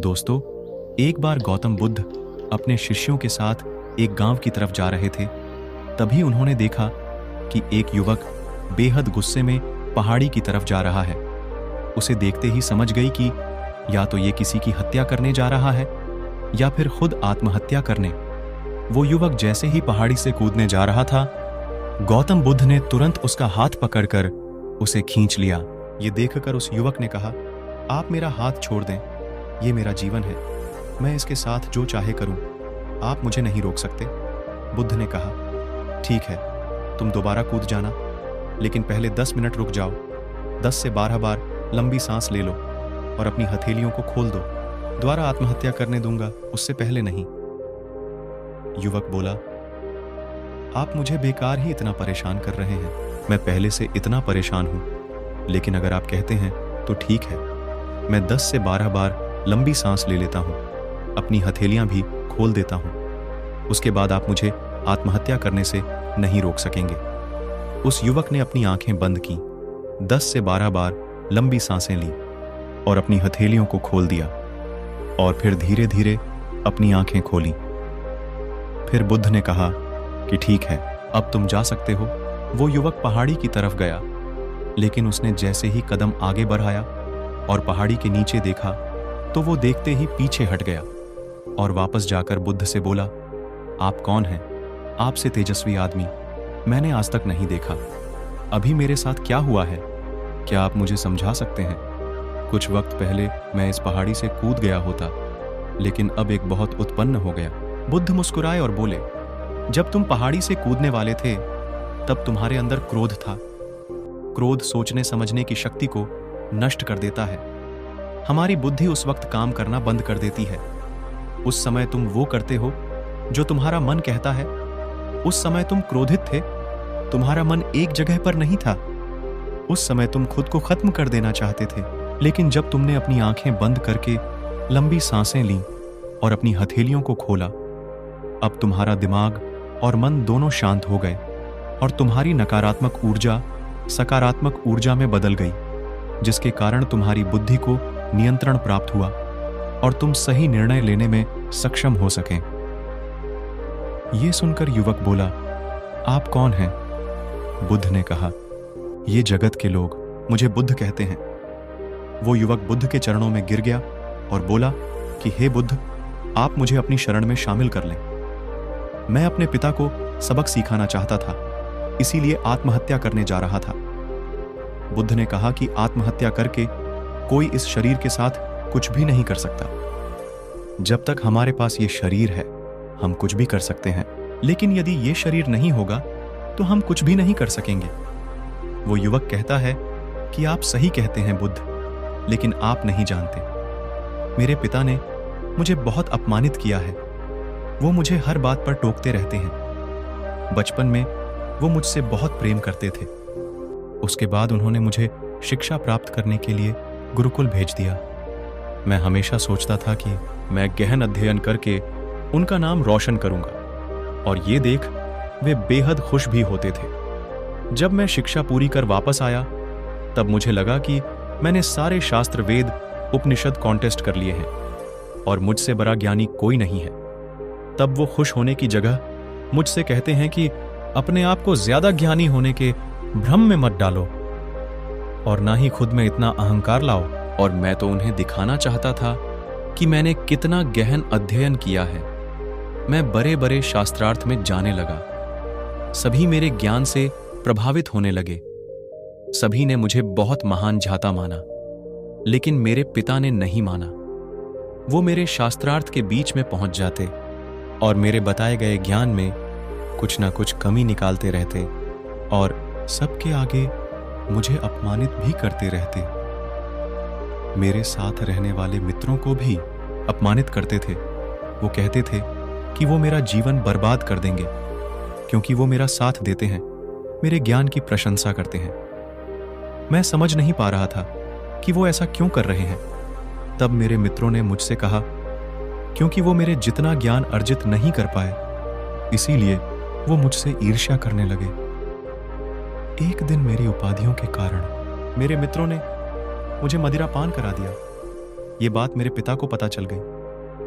दोस्तों, एक बार गौतम बुद्ध अपने शिष्यों के साथ एक गांव की तरफ जा रहे थे। तभी उन्होंने देखा कि एक युवक बेहद गुस्से में पहाड़ी की तरफ जा रहा है। उसे देखते ही समझ गई कि या तो ये किसी की हत्या करने जा रहा है या फिर खुद आत्महत्या करने। वो युवक जैसे ही पहाड़ी से कूदने जा रहा था, गौतम बुद्ध ने तुरंत उसका हाथ पकड़कर उसे खींच लिया। ये देखकर उस युवक ने कहा, आप मेरा हाथ छोड़ दें, ये मेरा जीवन है, मैं इसके साथ जो चाहे करूं, आप मुझे नहीं रोक सकते। बुद्ध ने कहा, ठीक है, तुम दोबारा कूद जाना, लेकिन पहले 10 मिनट रुक जाओ। 10 से 12 बार लंबी सांस ले लो और अपनी हथेलियों को खोल दो। दोबारा आत्महत्या करने दूंगा, उससे पहले नहीं। युवक बोला, आप मुझे बेकार ही इतना परेशान कर रहे हैं, मैं पहले से इतना परेशान हूं, लेकिन अगर आप कहते हैं तो ठीक है, मैं 10 से 12 बार लंबी सांस ले लेता हूं, अपनी हथेलियां भी खोल देता हूं, उसके बाद आप मुझे आत्महत्या करने से नहीं रोक सकेंगे। उस युवक ने अपनी आंखें बंद की, 10 से 12 बार लंबी सांसें ली और अपनी हथेलियों को खोल दिया और फिर धीरे धीरे अपनी आंखें खोली। फिर बुद्ध ने कहा कि ठीक है, अब तुम जा सकते हो। वो युवक पहाड़ी की तरफ गया, लेकिन उसने जैसे ही कदम आगे बढ़ाया और पहाड़ी के नीचे देखा तो वो देखते ही पीछे हट गया और वापस जाकर बुद्ध से बोला, आप कौन हैं? आपसे तेजस्वी आदमी मैंने आज तक नहीं देखा। अभी मेरे साथ क्या हुआ है, क्या आप मुझे समझा सकते हैं? कुछ वक्त पहले मैं इस पहाड़ी से कूद गया होता, लेकिन अब एक बहुत उत्पन्न हो गया। बुद्ध मुस्कुराए और बोले, जब तुम पहाड़ी से कूदने वाले थे तब तुम्हारे अंदर क्रोध था। क्रोध सोचने समझने की शक्ति को नष्ट कर देता है। हमारी बुद्धि उस वक्त काम करना बंद कर देती है। उस समय तुम वो करते हो जो तुम्हारा मन कहता है। उस समय तुम क्रोधित थे, तुम्हारा मन एक जगह पर नहीं था। उस समय तुम खुद को खत्म कर देना चाहते थे, लेकिन जब तुमने अपनी आंखें बंद करके लंबी सांसें लीं और अपनी हथेलियों को खोला, अब तुम्हारा दिमाग और मन दोनों शांत हो गए और तुम्हारी नकारात्मक ऊर्जा सकारात्मक ऊर्जा में बदल गई, जिसके कारण तुम्हारी बुद्धि को नियंत्रण प्राप्त हुआ और तुम सही निर्णय लेने में सक्षम हो सकें। यह सुनकर युवक बोला, आप कौन हैं? बुद्ध ने कहा, ये जगत के लोग मुझे बुद्ध कहते हैं। वो युवक बुद्ध के चरणों में गिर गया और बोला कि हे बुद्ध, आप मुझे अपनी शरण में शामिल कर लें। मैं अपने पिता को सबक सिखाना चाहता था, इसीलिए आत्महत्या करने जा रहा था। बुद्ध ने कहा कि आत्महत्या करके कोई इस शरीर के साथ कुछ भी नहीं कर सकता। जब तक हमारे पास ये शरीर है, हम कुछ भी कर सकते हैं, लेकिन यदि ये शरीर नहीं होगा तो हम कुछ भी नहीं कर सकेंगे। वो युवक कहता है कि आप सही कहते हैं बुद्ध, लेकिन आप नहीं जानते, मेरे पिता ने मुझे बहुत अपमानित किया है। वो मुझे हर बात पर टोकते रहते हैं। बचपन में वो मुझसे बहुत प्रेम करते थे। उसके बाद उन्होंने मुझे शिक्षा प्राप्त करने के लिए गुरुकुल भेज दिया। मैं हमेशा सोचता था कि मैं गहन अध्ययन करके उनका नाम रोशन करूंगा, और ये देख वे बेहद खुश भी होते थे। जब मैं शिक्षा पूरी कर वापस आया, तब मुझे लगा कि मैंने सारे शास्त्र, वेद, उपनिषद कॉन्टेस्ट कर लिए हैं और मुझसे बड़ा ज्ञानी कोई नहीं है। तब वो खुश होने की जगह मुझसे कहते हैं कि अपने आप को ज्यादा ज्ञानी होने के भ्रम में मत डालो और ना ही खुद में इतना अहंकार लाओ। और मैं तो उन्हें दिखाना चाहता था कि मैंने कितना गहन अध्ययन किया है। मैं बड़े बड़े शास्त्रार्थ में जाने लगा। सभी मेरे ज्ञान से प्रभावित होने लगे। सभी ने मुझे बहुत महान झाता माना, लेकिन मेरे पिता ने नहीं माना। वो मेरे शास्त्रार्थ के बीच में पहुंच जाते और मेरे बताए गए ज्ञान में कुछ ना कुछ कमी निकालते रहते और सबके आगे मुझे अपमानित भी करते रहते। मेरे साथ रहने वाले मित्रों को भी अपमानित करते थे। वो कहते थे कि वो मेरा जीवन बर्बाद कर देंगे, क्योंकि वो मेरा साथ देते हैं, मेरे ज्ञान की प्रशंसा करते हैं। मैं समझ नहीं पा रहा था कि वो ऐसा क्यों कर रहे हैं। तब मेरे मित्रों ने मुझसे कहा, क्योंकि वो मेरे जितना ज्ञान अर्जित नहीं कर पाए, इसीलिए वो मुझसे ईर्ष्या करने लगे। एक दिन मेरी उपाधियों के कारण मेरे मित्रों ने मुझे मदिरा पान करा दिया। ये बात मेरे पिता को पता चल गई।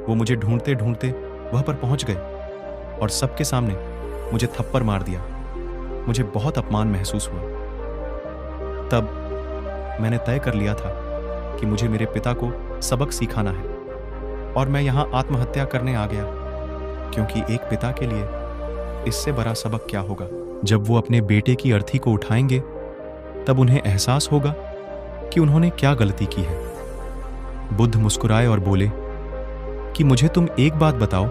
वो मुझे ढूंढते ढूंढते वह पर पहुंच गए और सबके सामने मुझे थप्पड़ मार दिया। मुझे बहुत अपमान महसूस हुआ। तब मैंने तय कर लिया था कि मुझे मेरे पिता को सबक सिखाना है और मैं यहां आत्महत्या करने आ गया, क्योंकि एक पिता के लिए इससे बड़ा सबक क्या होगा। जब वो अपने बेटे की अर्थी को उठाएंगे तब उन्हें एहसास होगा कि उन्होंने क्या गलती की है। बुद्ध मुस्कुराए और बोले कि मुझे तुम एक बात बताओ,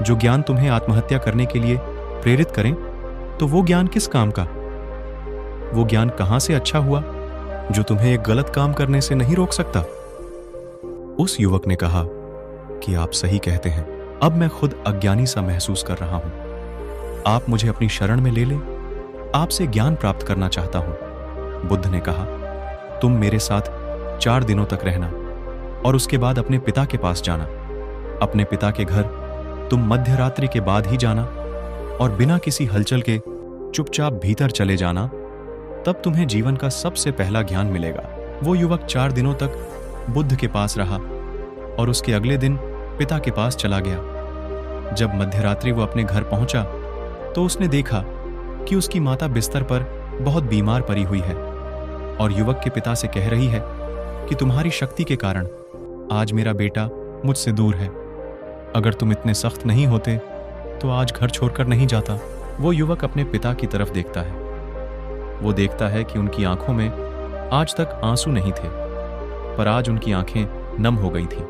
जो ज्ञान तुम्हें आत्महत्या करने के लिए प्रेरित करें तो वो ज्ञान किस काम का? वो ज्ञान कहां से अच्छा हुआ जो तुम्हें एक गलत काम करने से नहीं रोक सकता? उस युवक ने कहा कि आप सही कहते हैं, अब मैं खुद अज्ञानी सा महसूस कर रहा हूं। आप मुझे अपनी शरण में ले लें, आपसे ज्ञान प्राप्त करना चाहता हूं। बुद्ध ने कहा, तुम मेरे साथ 4 दिनों तक रहना और उसके बाद अपने पिता के पास जाना। अपने पिता के घर तुम मध्य रात्रि के बाद ही जाना और बिना किसी हलचल के चुपचाप भीतर चले जाना, तब तुम्हें जीवन का सबसे पहला ज्ञान मिलेगा। वो युवक 4 दिनों तक बुद्ध के पास रहा और उसके अगले दिन पिता के पास चला गया। जब मध्यरात्रि वो अपने घर पहुंचा तो उसने देखा कि उसकी माता बिस्तर पर बहुत बीमार पड़ी हुई है और युवक के पिता से कह रही है कि तुम्हारी शक्ति के कारण आज मेरा बेटा मुझसे दूर है। अगर तुम इतने सख्त नहीं होते तो आज घर छोड़कर नहीं जाता। वो युवक अपने पिता की तरफ देखता है। वो देखता है कि उनकी आंखों में आज तक आंसू नहीं थे, पर आज उनकी आंखें नम हो गई थीं।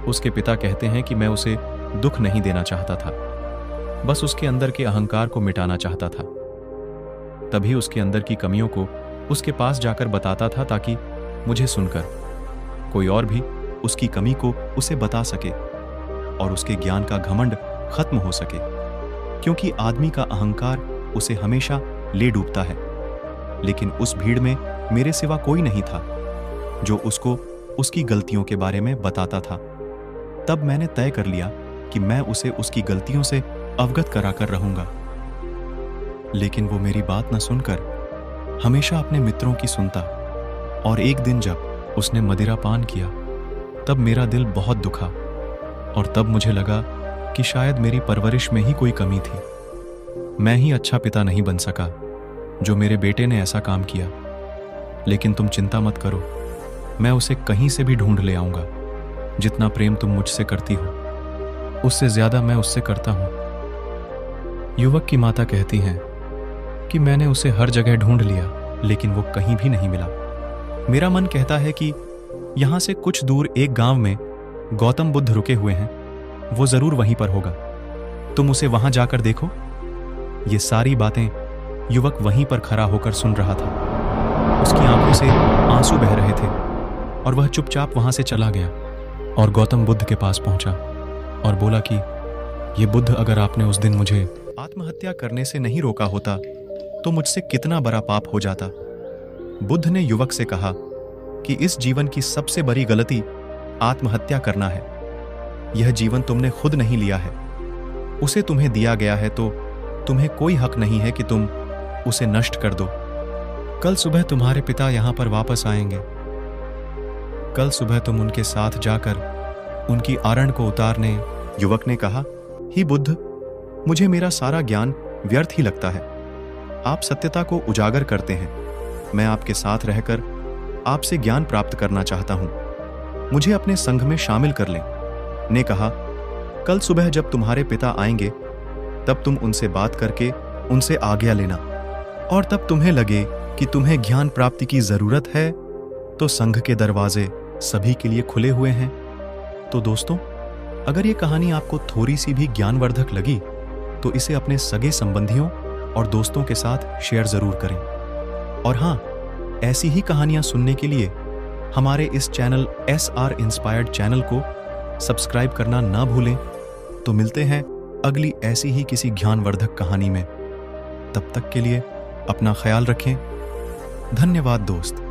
उसके पिता कहते हैं कि मैं उसे दुख नहीं देना चाहता था, बस उसके अंदर के अहंकार को मिटाना चाहता था। तभी उसके अंदर की कमियों को उसके पास जाकर बताता था ताकि मुझे सुनकर कोई और भी उसकी कमी को उसे बता सके और उसके ज्ञान का घमंड खत्म हो सके, क्योंकि आदमी का अहंकार उसे हमेशा ले डूबता है। लेकिन उस भीड़ में मेरे सिवा कोई नहीं था जो उसको उसकी गलतियों के बारे में बताता था। तब मैंने तय कर लिया कि मैं उसे उसकी गलतियों से अवगत कराकर रहूंगा। लेकिन वो मेरी बात न सुनकर हमेशा अपने मित्रों की सुनता और एक दिन जब उसने मदिरा पान किया तब मेरा दिल बहुत दुखा और तब मुझे लगा कि शायद मेरी परवरिश में ही कोई कमी थी। मैं ही अच्छा पिता नहीं बन सका जो मेरे बेटे ने ऐसा काम किया। लेकिन तुम चिंता मत करो, मैं उसे कहीं से भी ढूंढ ले आऊंगा। जितना प्रेम तुम मुझसे करती हो उससे ज्यादा मैं उससे करता हूं। युवक की माता कहती हैं कि मैंने उसे हर जगह ढूंढ लिया लेकिन वो कहीं भी नहीं मिला। मेरा मन कहता है कि यहां से कुछ दूर एक गांव में गौतम बुद्ध रुके हुए हैं, वो जरूर वहीं पर होगा। तुम उसे वहां जाकर देखो। ये सारी बातें युवक वहीं पर खड़ा होकर सुन रहा था। उसकी आंखों से आंसू बह रहे थे और वह चुपचाप वहां से चला गया और गौतम बुद्ध के पास पहुंचा और बोला कि ये बुद्ध, अगर आपने उस दिन मुझे आत्महत्या करने से नहीं रोका होता तो मुझसे कितना बड़ा पाप हो जाता। बुद्ध ने युवक से कहा कि इस जीवन की सबसे बड़ी गलती आत्महत्या करना है। यह जीवन तुमने खुद नहीं लिया है, उसे तुम्हें दिया गया है, तो तुम्हें कोई हक नहीं है कि तुम उसे नष्ट कर दो। कल सुबह तुम्हारे पिता यहां पर वापस आएंगे। कल सुबह तुम उनके साथ जाकर उनकी आरण को उतारने। युवक ने कहा, ही बुद्ध, मुझे मेरा सारा ज्ञान व्यर्थ ही लगता है। आप सत्यता को उजागर करते हैं। मैं आपके साथ रहकर आपसे ज्ञान प्राप्त करना चाहता हूं। मुझे अपने संघ में शामिल कर लें। ने कहा, कल सुबह जब तुम्हारे पिता आएंगे तब तुम उनसे बात करके उनसे आज्ञा लेना, और तब तुम्हें लगे कि तुम्हें ज्ञान प्राप्ति की जरूरत है तो संघ के दरवाजे सभी के लिए खुले हुए हैं। तो दोस्तों, अगर ये कहानी आपको थोड़ी सी भी ज्ञानवर्धक लगी तो इसे अपने सगे संबंधियों और दोस्तों के साथ शेयर जरूर करें। और हाँ, ऐसी ही कहानियां सुनने के लिए हमारे इस चैनल SR इंस्पायर्ड चैनल को सब्सक्राइब करना ना भूलें। तो मिलते हैं अगली ऐसी ही किसी ज्ञानवर्धक कहानी में। तब तक के लिए अपना ख्याल रखें। धन्यवाद दोस्त।